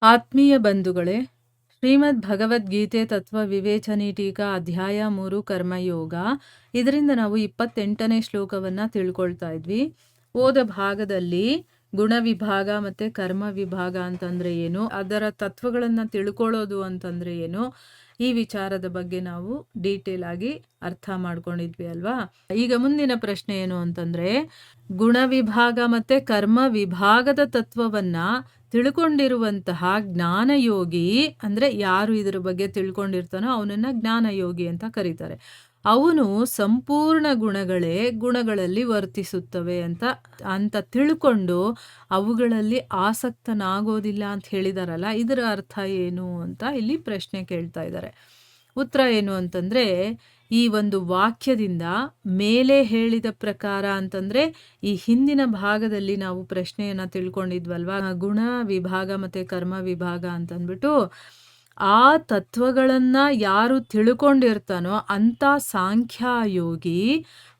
ಆತ್ಮೀಯ ಬಂಧುಗಳೇ, ಶ್ರೀಮದ್ ಭಗವದ್ಗೀತೆ ತತ್ವ ವಿವೇಚನಿ ಟೀಕಾ ಅಧ್ಯಾಯ 3 ಕರ್ಮಯೋಗ. ಇದರಿಂದ ನಾವು 28ನೇ ಶ್ಲೋಕವನ್ನು ತಿಳ್ಕೊಳ್ತಾ ಇದ್ವಿ. ಹೋದ ಭಾಗದಲ್ಲಿ ಗುಣ ವಿಭಾಗ ಮತ್ತು ಕರ್ಮ ವಿಭಾಗ ಅಂತಂದರೆ ಏನು, ಅದರ ತತ್ವಗಳನ್ನು ತಿಳ್ಕೊಳ್ಳೋದು ಅಂತಂದರೆ ಏನು, ಈ ವಿಚಾರದ ಬಗ್ಗೆ ನಾವು ಡೀಟೇಲ್ ಆಗಿ ಅರ್ಥ ಮಾಡ್ಕೊಂಡಿದ್ವಿ ಅಲ್ವಾ. ಈಗ ಮುಂದಿನ ಪ್ರಶ್ನೆ ಏನು ಅಂತಂದರೆ, ಗುಣ ವಿಭಾಗ ಮತ್ತು ಕರ್ಮ ವಿಭಾಗದ ತತ್ವವನ್ನು ತಿಳ್ಕೊಂಡಿರುವಂತಹ ಜ್ಞಾನಯೋಗಿ, ಅಂದರೆ ಯಾರು ಇದರ ಬಗ್ಗೆ ತಿಳ್ಕೊಂಡಿರ್ತಾನೋ ಅವನನ್ನು ಜ್ಞಾನಯೋಗಿ ಅಂತ ಕರೀತಾರೆ. ಅವನು ಸಂಪೂರ್ಣ ಗುಣಗಳಲ್ಲಿ ವರ್ತಿಸುತ್ತವೆ ಅಂತ ತಿಳ್ಕೊಂಡು ಅವುಗಳಲ್ಲಿ ಆಸಕ್ತನಾಗೋದಿಲ್ಲ ಅಂತ ಹೇಳಿದಾರಲ್ಲ, ಇದರ ಅರ್ಥ ಏನು ಅಂತ ಇಲ್ಲಿ ಪ್ರಶ್ನೆ ಕೇಳ್ತಾ ಇದ್ದಾರೆ. ಉತ್ತರ ಏನು ಅಂತಂದರೆ, ಈ ಒಂದು ವಾಕ್ಯದಿಂದ ಮೇಲೆ ಹೇಳಿದ ಪ್ರಕಾರ ಅಂತಂದರೆ, ಈ ಹಿಂದಿನ ಭಾಗದಲ್ಲಿ ನಾವು ಪ್ರಶ್ನೆಯನ್ನು ತಿಳ್ಕೊಂಡಿದ್ವಲ್ವಾ, ಗುಣ ವಿಭಾಗ ಮತ್ತು ಕರ್ಮ ವಿಭಾಗ ಅಂತಂದ್ಬಿಟ್ಟು, ಆ ತತ್ವಗಳನ್ನು ಯಾರು ತಿಳ್ಕೊಂಡಿರ್ತಾನೋ ಅಂಥ ಸಾಂಖ್ಯಯೋಗಿ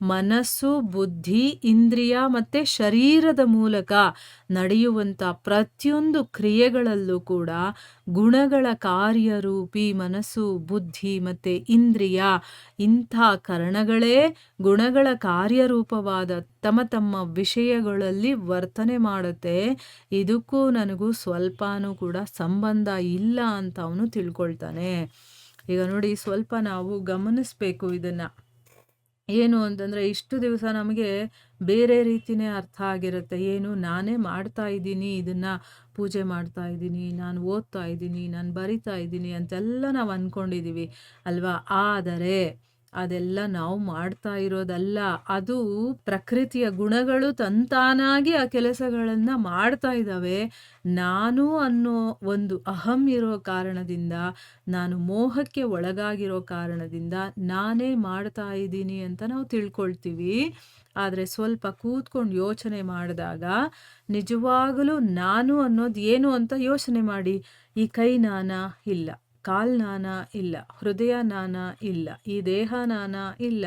ಮನಸ್ಸು, ಬುದ್ಧಿ, ಇಂದ್ರಿಯ ಮತ್ತು ಶರೀರದ ಮೂಲಕ ನಡೆಯುವಂಥ ಪ್ರತಿಯೊಂದು ಕ್ರಿಯೆಗಳಲ್ಲೂ ಕೂಡ ಗುಣಗಳ ಕಾರ್ಯರೂಪಿ ಮನಸ್ಸು, ಬುದ್ಧಿ ಮತ್ತು ಇಂದ್ರಿಯ ಇಂಥ ಕರಣಗಳೇ ಗುಣಗಳ ಕಾರ್ಯರೂಪವಾದ ತಮ್ಮ ವಿಷಯಗಳಲ್ಲಿ ವರ್ತನೆ ಮಾಡುತ್ತೆ. ಇದಕ್ಕೂ ನನಗೂ ಸ್ವಲ್ಪನೂ ಕೂಡ ಸಂಬಂಧ ಇಲ್ಲ ಅಂತ ಅವನು ತಿಳ್ಕೊಳ್ತಾನೆ. ಈಗ ನೋಡಿ, ಸ್ವಲ್ಪ ನಾವು ಗಮನಿಸ್ಬೇಕು ಇದನ್ನು. ಏನು ಅಂತಂದರೆ, ಇಷ್ಟು ದಿವಸ ನಮಗೆ ಬೇರೆ ರೀತಿಯೇ ಅರ್ಥ ಆಗಿರುತ್ತೆ. ಏನು, ನಾನೇ ಮಾಡ್ತಾ ಇದ್ದೀನಿ, ಇದನ್ನು ಪೂಜೆ ಮಾಡ್ತಾ ಇದ್ದೀನಿ, ನಾನು ಓದ್ತಾ ಇದ್ದೀನಿ, ನಾನು ಬರಿತಾ ಇದ್ದೀನಿ ಅಂತೆಲ್ಲ ನಾವು ಅಂದ್ಕೊಂಡಿದ್ದೀವಿ ಅಲ್ವಾ. ಆದರೆ ಅದೆಲ್ಲ ನಾವು ಮಾಡ್ತಾ ಇರೋದಲ್ಲ. ಅದು ಪ್ರಕೃತಿಯ ಗುಣಗಳು ತಂತಾನಾಗಿ ಆ ಕೆಲಸಗಳನ್ನು ಮಾಡ್ತಾ ಇದ್ದಾವೆ. ನಾನು ಅನ್ನೋ ಒಂದು ಅಹಂ ಇರೋ ಕಾರಣದಿಂದ, ನಾನು ಮೋಹಕ್ಕೆ ಒಳಗಾಗಿರೋ ಕಾರಣದಿಂದ ನಾನೇ ಮಾಡ್ತಾ ಇದ್ದೀನಿ ಅಂತ ನಾವು ತಿಳ್ಕೊಳ್ತೀವಿ. ಆದರೆ ಸ್ವಲ್ಪ ಕೂತ್ಕೊಂಡು ಯೋಚನೆ ಮಾಡಿದಾಗ ನಿಜವಾಗಲೂ ನಾನು ಅನ್ನೋದು ಏನು ಅಂತ ಯೋಚನೆ ಮಾಡಿ. ಈ ಕೈ ನಾನಾ? ಇಲ್ಲ. ಕಾಲು ನಾನಾ? ಇಲ್ಲ. ಹೃದಯ ನಾನಾ? ಇಲ್ಲ. ಈ ದೇಹ ನಾನಾ? ಇಲ್ಲ.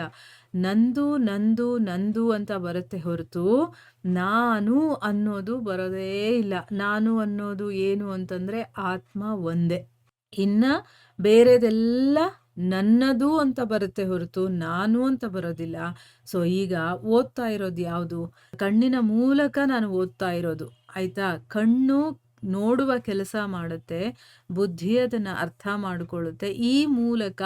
ನಂದು ನಂದು ನಂದು ಅಂತ ಬರುತ್ತೆ ಹೊರತು ನಾನು ಅನ್ನೋದು ಬರೋದೇ ಇಲ್ಲ. ನಾನು ಅನ್ನೋದು ಏನು ಅಂತಂದರೆ ಆತ್ಮ ಒಂದೇ. ಇನ್ನು ಬೇರೆದೆಲ್ಲ ನನ್ನದು ಅಂತ ಬರುತ್ತೆ ಹೊರತು ನಾನು ಅಂತ ಬರೋದಿಲ್ಲ. ಸೊ ಈಗ ಓದ್ತಾ ಇರೋದು ಯಾವುದು? ಕಣ್ಣಿನ ಮೂಲಕ ನಾನು ಓದ್ತಾ ಇರೋದು, ಆಯಿತಾ. ಕಣ್ಣು ನೋಡುವ ಕೆಲಸ ಮಾಡುತ್ತೆ, ಬುದ್ಧಿ ಅದನ್ನು ಅರ್ಥ ಮಾಡಿಕೊಳ್ಳುತ್ತೆ. ಈ ಮೂಲಕ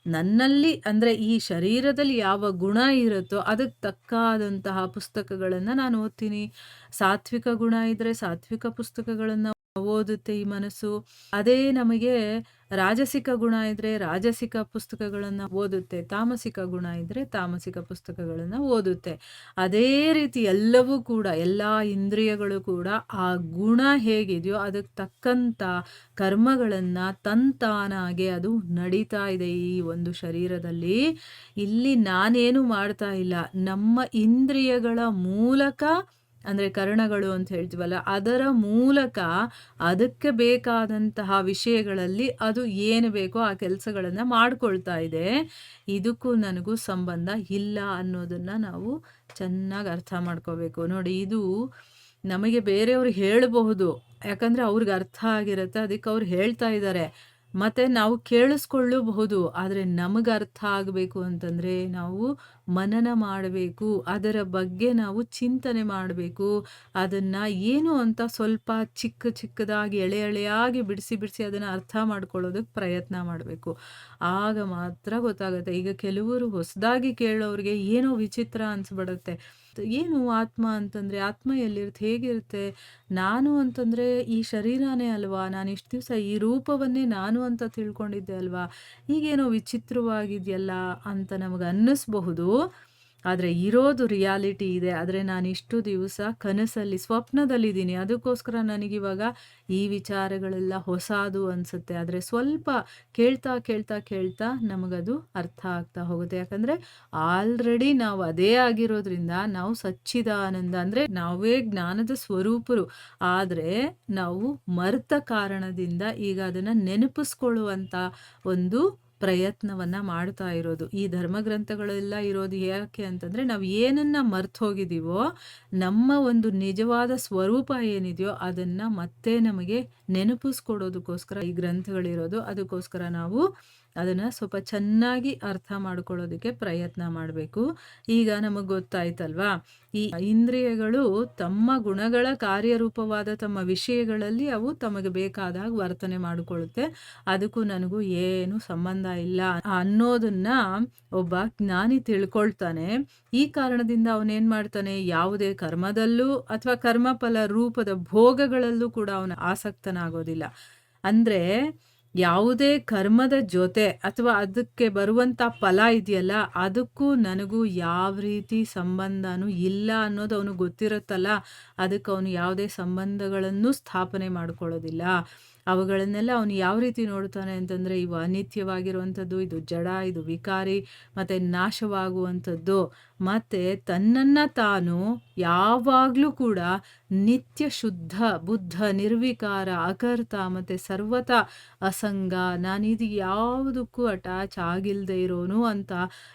ನನ್ನಲ್ಲಿ, ಅಂದರೆ ಈ ಶರೀರದಲ್ಲಿ ಯಾವ ಗುಣ ಇರುತ್ತೋ ಅದಕ್ಕೆ ತಕ್ಕಾದಂತಹ ಪುಸ್ತಕಗಳನ್ನು ನಾನು ಓದ್ತೀನಿ. ಸಾತ್ವಿಕ ಗುಣ ಇದ್ದರೆ ಸಾತ್ವಿಕ ಪುಸ್ತಕಗಳನ್ನು ಓದುತ್ತೆ ಈ ಮನಸ್ಸು. ಅದೇ ನಮಗೆ ರಾಜಸಿಕ ಗುಣ ಇದ್ದರೆ ರಾಜಸಿಕ ಪುಸ್ತಕಗಳನ್ನು ಓದುತ್ತೆ, ತಾಮಸಿಕ ಗುಣ ಇದ್ದರೆ ತಾಮಸಿಕ ಪುಸ್ತಕಗಳನ್ನು ಓದುತ್ತೆ. ಅದೇ ರೀತಿ ಎಲ್ಲವೂ ಕೂಡ, ಎಲ್ಲ ಇಂದ್ರಿಯಗಳು ಕೂಡ ಆ ಗುಣ ಹೇಗಿದೆಯೋ ಅದಕ್ಕೆ ತಕ್ಕಂಥ ಕರ್ಮಗಳನ್ನು ತಂತಾನಾಗೆ ಅದು ನಡೀತಾ ಇದೆ ಈ ಒಂದು ಶರೀರದಲ್ಲಿ. ಇಲ್ಲಿ ನಾನೇನು ಮಾಡ್ತಾ ಇಲ್ಲ. ನಮ್ಮ ಇಂದ್ರಿಯಗಳ ಮೂಲಕ, ಅಂದರೆ ಕರ್ಣಗಳು ಅಂತ ಹೇಳ್ತೀವಲ್ಲ, ಅದರ ಮೂಲಕ ಅದಕ್ಕೆ ಬೇಕಾದಂತಹ ವಿಷಯಗಳಲ್ಲಿ ಅದು ಏನು ಬೇಕೋ ಆ ಕೆಲಸಗಳನ್ನು ಮಾಡ್ಕೊಳ್ತಾ ಇದೆ. ಇದಕ್ಕೂ ನನಗೂ ಸಂಬಂಧ ಇಲ್ಲ ಅನ್ನೋದನ್ನು ನಾವು ಚೆನ್ನಾಗಿ ಅರ್ಥ ಮಾಡ್ಕೋಬೇಕು. ನೋಡಿ, ಇದು ನಮಗೆ ಬೇರೆಯವ್ರು ಹೇಳಬಹುದು, ಯಾಕಂದರೆ ಅವ್ರಿಗೆ ಅರ್ಥ ಆಗಿರುತ್ತೆ, ಅದಕ್ಕೆ ಅವ್ರು ಹೇಳ್ತಾ ಇದ್ದಾರೆ, ಮತ್ತು ನಾವು ಕೇಳಿಸ್ಕೊಳ್ಳಬಹುದು. ಆದರೆ ನಮಗೆ ಅರ್ಥ ಆಗಬೇಕು ಅಂತಂದರೆ ನಾವು ಮನನ ಮಾಡಬೇಕು, ಅದರ ಬಗ್ಗೆ ನಾವು ಚಿಂತನೆ ಮಾಡಬೇಕು. ಅದನ್ನು ಏನು ಅಂತ ಸ್ವಲ್ಪ ಚಿಕ್ಕದಾಗಿ ಎಳೆಯಾಗಿ ಬಿಡಿಸಿ ಅದನ್ನು ಅರ್ಥ ಮಾಡ್ಕೊಳ್ಳೋದಕ್ಕೆ ಪ್ರಯತ್ನ ಮಾಡಬೇಕು. ಆಗ ಮಾತ್ರ ಗೊತ್ತಾಗುತ್ತೆ. ಈಗ ಕೆಲವರು ಹೊಸದಾಗಿ ಕೇಳೋರಿಗೆ ಏನೋ ವಿಚಿತ್ರ ಅನಿಸ್ಬಿಡುತ್ತೆ. ಏನು ಆತ್ಮ ಅಂತಂದರೆ, ಆತ್ಮ ಎಲ್ಲಿರುತ್ತೆ, ಹೇಗಿರುತ್ತೆ? ನಾನು ಅಂತಂದರೆ ಈ ಶರೀರನೇ ಅಲ್ವಾ, ನಾನು ಇಷ್ಟು ದಿವಸ ಈ ರೂಪವನ್ನೇ ನಾನು ಅಂತ ತಿಳ್ಕೊಂಡಿದ್ದೆ ಅಲ್ವಾ, ಈಗೇನೋ ವಿಚಿತ್ರವಾಗಿದೆಯಲ್ಲ ಅಂತ ನಮಗೆ ಅನ್ನಿಸ್ಬಹುದು. ಆದರೆ ಇರೋದು ರಿಯಾಲಿಟಿ ಇದೆ. ಆದರೆ ನಾನು ಇಷ್ಟು ದಿವಸ ಕನಸಲ್ಲಿ, ಸ್ವಪ್ನದಲ್ಲಿದ್ದೀನಿ. ಅದಕ್ಕೋಸ್ಕರ ನನಗಿವಾಗ ಈ ವಿಚಾರಗಳೆಲ್ಲ ಹೊಸದು ಅನಿಸುತ್ತೆ. ಆದರೆ ಸ್ವಲ್ಪ ಕೇಳ್ತಾ ನಮಗದು ಅರ್ಥ ಆಗ್ತಾ ಹೋಗುತ್ತೆ. ಯಾಕಂದರೆ ಆಲ್ರೆಡಿ ನಾವು ಅದೇ ಆಗಿರೋದ್ರಿಂದ ನಾವು ಸಚ್ಚಿದಾನಂದ, ಅಂದರೆ ನಾವೇ ಜ್ಞಾನದ ಸ್ವರೂಪರು. ಆದರೆ ನಾವು ಮರೆತ ಕಾರಣದಿಂದ ಈಗ ಅದನ್ನು ನೆನಪಿಸ್ಕೊಳ್ಳುವಂಥ ಒಂದು ಪ್ರಯತ್ನವನ್ನು ಮಾಡ್ತಾ ಇರೋದು. ಈ ಧರ್ಮಗ್ರಂಥಗಳೆಲ್ಲ ಇರೋದು ಯಾಕೆ ಅಂತಂದರೆ, ನಾವು ಏನನ್ನು ಮರ್ತು ಹೋಗಿದ್ದೀವೋ ನಮ್ಮ ಒಂದು ನಿಜವಾದ ಸ್ವರೂಪ ಏನಿದೆಯೋ ಅದನ್ನು ಮತ್ತೆ ನಮಗೆ ನೆನಪಿಸ್ಕೊಡೋದಕ್ಕೋಸ್ಕರ ಈ ಗ್ರಂಥಗಳಿರೋದು. ಅದಕ್ಕೋಸ್ಕರ ನಾವು ಅದನ್ನು ಸ್ವಲ್ಪ ಚೆನ್ನಾಗಿ ಅರ್ಥ ಮಾಡ್ಕೊಳ್ಳೋದಕ್ಕೆ ಪ್ರಯತ್ನ ಮಾಡಬೇಕು. ಈಗ ನಮಗೆ ಗೊತ್ತಾಯ್ತಲ್ವಾ, ಈ ಇಂದ್ರಿಯಗಳು ತಮ್ಮ ಗುಣಗಳ ಕಾರ್ಯರೂಪವಾದ ತಮ್ಮ ವಿಷಯಗಳಲ್ಲಿ ಅವು ತಮಗೆ ಬೇಕಾದಾಗ ವರ್ತನೆ ಮಾಡಿಕೊಳ್ಳುತ್ತೆ. ಅದಕ್ಕೂ ನನಗೂ ಏನು ಸಂಬಂಧ ಇಲ್ಲ ಅನ್ನೋದನ್ನ ಒಬ್ಬ ಜ್ಞಾನಿ ತಿಳ್ಕೊಳ್ತಾನೆ. ಈ ಕಾರಣದಿಂದ ಅವನೇನು ಮಾಡ್ತಾನೆ, ಯಾವುದೇ ಕರ್ಮದಲ್ಲೂ ಅಥವಾ ಕರ್ಮಫಲ ರೂಪದ ಭೋಗಗಳಲ್ಲೂ ಕೂಡ ಅವನ ಆಸಕ್ತನಾಗೋದಿಲ್ಲ. ಅಂದರೆ ಯಾವುದೇ ಕರ್ಮದ ಜೊತೆ ಅಥವಾ ಅದಕ್ಕೆ ಬರುವಂಥ ಫಲ ಇದೆಯಲ್ಲ, ಅದಕ್ಕೂ ನನಗೂ ಯಾವ ರೀತಿ ಸಂಬಂಧನೂ ಇಲ್ಲ ಅನ್ನೋದು ಅವನಿಗೆ ಗೊತ್ತಿರುತ್ತಲ್ಲ, ಅದಕ್ಕೆ ಅವನು ಯಾವುದೇ ಸಂಬಂಧಗಳನ್ನು ಸ್ಥಾಪನೆ ಮಾಡ್ಕೊಳ್ಳೋದಿಲ್ಲ. ಅವುಗಳನ್ನೆಲ್ಲ ಅವನು ಯಾವ ರೀತಿ ನೋಡ್ತಾನೆ ಅಂತಂದರೆ, ಇವು ಅನಿತ್ಯವಾಗಿರುವಂಥದ್ದು, ಇದು ಜಡ, ಇದು ವಿಕಾರಿ ಮತ್ತು ನಾಶವಾಗುವಂಥದ್ದು, ಮತ್ತು ತನ್ನನ್ನು ತಾನು ಯಾವಾಗಲೂ ಕೂಡ ನಿತ್ಯ ಶುದ್ಧ ಬುದ್ಧ ನಿರ್ವಿಕಾರ ಅಕರ್ತ ಮತ್ತು ಸರ್ವತಾ ಅಸಂಗ, ನಾನಿದು ಯಾವುದಕ್ಕೂ ಅಟ್ಯಾಚ್ ಆಗಿಲ್ಲದೆ ಇರೋನು ಅಂತ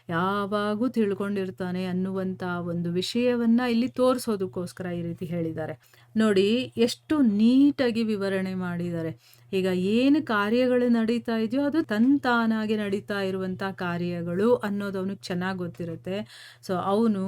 ಯಾವಾಗೂ ತಿಳ್ಕೊಂಡಿರ್ತಾನೆ ಅನ್ನುವಂಥ ಒಂದು ವಿಷಯವನ್ನು ಇಲ್ಲಿ ತೋರಿಸೋದಕ್ಕೋಸ್ಕರ ಈ ರೀತಿ ಹೇಳಿದ್ದಾರೆ. ನೋಡಿ ಎಷ್ಟು ನೀಟಾಗಿ ವಿವರಣೆ ಮಾಡಿದ್ದಾರೆ. ಈಗ ಏನು ಕಾರ್ಯಗಳು ನಡೀತಾ ಇದೆಯೋ ಅದು ತಾನಾಗಿ ನಡೀತಾ ಇರುವಂಥ ಕಾರ್ಯಗಳು ಅನ್ನೋದು ಅವನಿಗೆ ಚೆನ್ನಾಗಿ ಗೊತ್ತಿರುತ್ತೆ. ಸೊ ಅವನು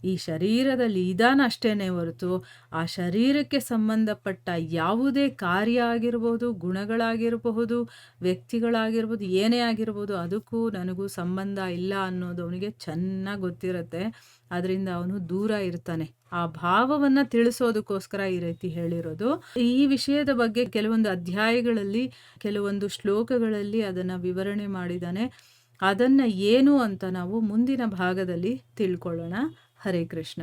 ಈ ಶರೀರದಲ್ಲಿ ಇದಾನ ಅಷ್ಟೇನೆ ಹೊರತು ಆ ಶರೀರಕ್ಕೆ ಸಂಬಂಧಪಟ್ಟ ಯಾವುದೇ ಕಾರ್ಯ ಆಗಿರ್ಬೋದು, ಗುಣಗಳಾಗಿರಬಹುದು, ವ್ಯಕ್ತಿಗಳಾಗಿರ್ಬೋದು, ಏನೇ ಆಗಿರ್ಬೋದು, ಅದಕ್ಕೂ ನನಗೂ ಸಂಬಂಧ ಇಲ್ಲ ಅನ್ನೋದು ಅವನಿಗೆ ಚೆನ್ನಾಗಿ ಗೊತ್ತಿರುತ್ತೆ. ಅದರಿಂದ ಅವನು ದೂರ ಇರ್ತಾನೆ. ಆ ಭಾವವನ್ನು ತಿಳಿಸೋದಕ್ಕೋಸ್ಕರ ಈ ರೀತಿ ಹೇಳಿರೋದು. ಈ ವಿಷಯದ ಬಗ್ಗೆ ಕೆಲವೊಂದು ಅಧ್ಯಾಯಗಳಲ್ಲಿ ಕೆಲವೊಂದು ಶ್ಲೋಕಗಳಲ್ಲಿ ಅದನ್ನು ವಿವರಣೆ ಮಾಡಿದ್ದಾನೆ. ಅದನ್ನು ಏನು ಅಂತ ನಾವು ಮುಂದಿನ ಭಾಗದಲ್ಲಿ ತಿಳ್ಕೊಳ್ಳೋಣ. ಹರೇ ಕೃಷ್ಣ.